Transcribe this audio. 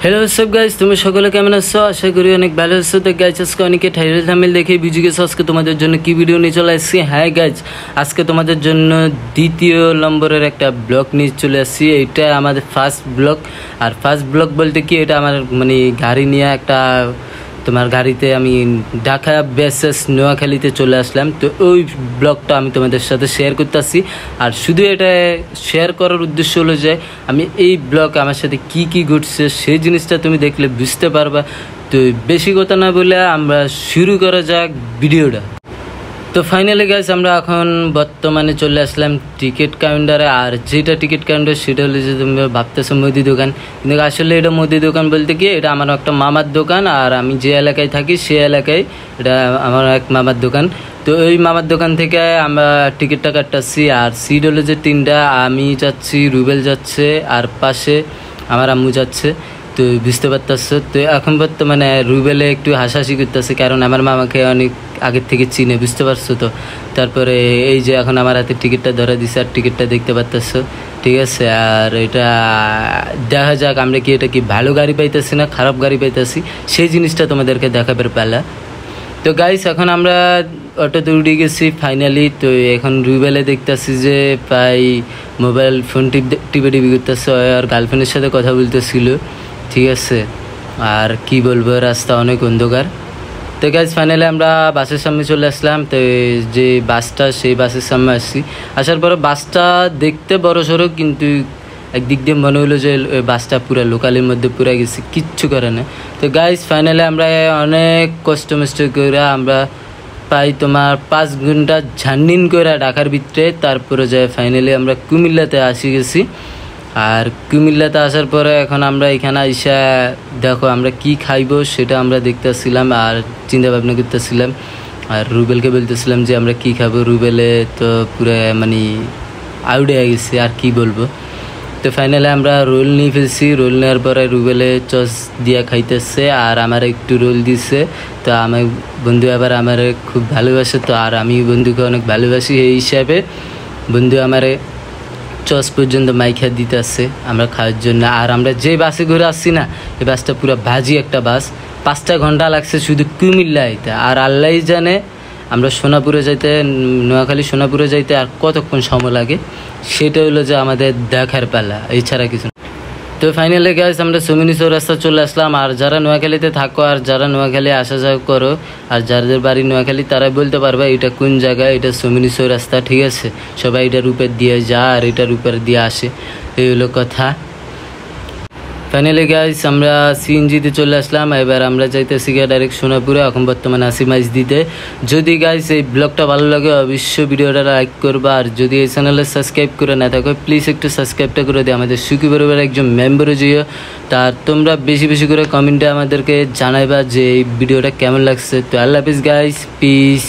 Hello সব guys, তুমি সকলে কেমন আছো? আশা করি অনেক ভালো আছো। তো গাইজ আজকে অনেকে টাইটেল থাম্বনেল দেখে বুঝে গেছো আজকে তোমাদের জন্য কি ভিডিও নিয়ে চলে আসছি। হ্যাঁ গাইজ, আজকে তোমাদের জন্য দ্বিতীয় নম্বরের একটা ব্লগ নিয়ে চলে আসছি। এটা আমাদের ফার্স্ট ব্লগ। আর ফার্স্ট ব্লগ বলতে কি, এটা আমার গাড়ি নিয়ে একটা তোমার গাড়িতে আমি ঢাকা বেসেস নোয়াখালীতে চলে আসলাম। তো ওই ব্লগটা আমি তোমাদের সাথে শেয়ার করতে আসছি। আর শুধু এটা শেয়ার করার উদ্দেশ্য হলো যে আমি এই ব্লগ আমার সাথে কি কি ঘটছে সেই জিনিসটা তুমি দেখলে বুঝতে পারবা। তো বেশি কথা না বলে আমরা শুরু করা যাক ভিডিওটা। তো ফাইনালি গাইজ, আমরা এখন বর্তমানে চলে আসলাম টিকিট কাউন্টারে। আর যেটা টিকিট কাউন্টার সেটা হলো যে তুমি ভাবতেছো মুদি দোকান, কিন্তু আসলে এটা মুদি দোকান বলতে কি, এটা আমার একটা মামার দোকান। আর আমি যে এলাকায় থাকি সে এলাকায় এটা আমার এক মামার দোকান। তো ওই মামার দোকান থেকে আমরা টিকিটটা কাটতেছি। আর সিট হলো যে তিনটা, আমি যাচ্ছি, রুবেল যাচ্ছে, আর পাশে আমার আম্মু যাচ্ছে। তো বুঝতে পারতেছো। তো এখন বর্তমানে রুবেলে একটু হাসাহাসি করতেছে, কারণ আমার মামাকে অনেক আগের থেকে চিনে, বুঝতে পারছো তো। তারপরে এই যে এখন আমার হাতে টিকিটটা ধরে দিছে, আর টিকিটটা দেখতে পারতেছো, ঠিক আছে। আর এটা দেখা যাক আমরা কি এটা কি ভালো গাড়ি পাইতেছি না খারাপ গাড়ি পাইতেছি, সেই জিনিসটা তোমাদেরকে দেখাবার পালা। তো গাইস, এখন আমরা অটোতে উঠে গেছি ফাইনালি। তো এখন রুবেলে দেখতেছি যে প্রায় মোবাইল ফোন টিপে করতেছে, আর গার্লফ্রেন্ডের সাথে কথা বলতেছিল, ঠিক আছে। আর কি বলবো, রাস্তা অনেক অন্ধকার। তো গাইজ ফাইনালি আমরা বাসের সামনে চলে আসলাম। তো যে বাসটা, সেই বাসের সামনে আসছি। আসার পরে বাসটা দেখতে বড় সড়ো, কিন্তু একদিক দিয়ে মনে হলো যে বাসটা পুরো লোকালের মধ্যে পুরো গেছি, কিচ্ছু করে না। তো গাইজ ফাইনালি আমরা অনেক কষ্ট মষ্ট করে আমরা প্রায় তোমার 5 ঘন্টা ঝান্নিন করে ঢাকার ভিতরে, তারপরে যায় ফাইনালি আমরা কুমিল্লাতে আসি গেছি। আর কুমিল্লাতে আসার পরে এখন আমরা এখানে আইসা দেখো আমরা কি খাইবো সেটা আমরা দেখতেছিলাম আর চিন্তা ভাবনা করতেছিলাম। আর রুবেলকে বলতেছিলাম যে আমরা কি খাবো। রুবেলে তো পুরো আউটে গেছে, আর কি বলবো। তো ফাইনালি আমরা রোল নিয়ে ফেলছি। রোল নেওয়ার পরে রুবেলে চস দিয়া খাইতেছে, আর আমার একটু রোল দিছে। তো আমার বন্ধু আবার আমার খুব ভালোবাসে, তো আর আমি বন্ধুকে অনেক ভালোবাসি, এই হিসাবে বন্ধু আমারে চস পর্যন্ত মাইখা দিতে আসছে আমরা খাওয়ার জন্য। আর আমরা যে বাসে ঘুরে আসছি না, এই বাসটা পুরো ভাজি একটা বাস। 5টা ঘন্টা লাগছে শুধু কুমিল্লা আইতে। আর আল্লাহ জানে আমরা সোনাপুরে যাইতে, নোয়াখালী সোনাপুরে যাইতে আর কতক্ষণ সময় লাগে, সেটা হলো যে আমাদের দেখার পালা, এছাড়া কিছু না। তো ফাইনালি গাইস, আমরা সমিনি চৌরাস্তা চলে আসলাম। আর যারা নোয়াখালীতে থাকো আর যারা নোয়াখালী আসা যাওয়া করো আর যাদের বাড়ি নোয়াখালী, তারাই বলতে পারবে এটা কোন জায়গায়। এটা সমিনি চৌরাস্তা, ঠিক আছে। সবাই এটার উপর দিয়ে যা আর এটার উপর দিয়ে আসে, এই হলো কথা। ফাইনালি গাইস, আমরা সিএনজিতে চলে আসলাম। এবার আমরা যাইতেছি গিয়ে ডাইরেক্ট সোনাপুরে। এখন বর্তমানে আসি মাইজ দিতে। যদি গাইস এই ব্লগটা ভালো লাগে অবশ্যই ভিডিওটা লাইক করবা। আর যদি এই চ্যানেলে সাবস্ক্রাইব করে না থাকো, প্লিজ একটু সাবস্ক্রাইবটা করে দিও। আমাদের সুখী পরিবারের একজন মেম্বারও যেও। তার তোমরা বেশি বেশি করে কমেন্টে আমাদেরকে জানাইবা যে এই ভিডিওটা কেমন লাগছে। তো আল্লাহ হাফিজ গাইস, পিস।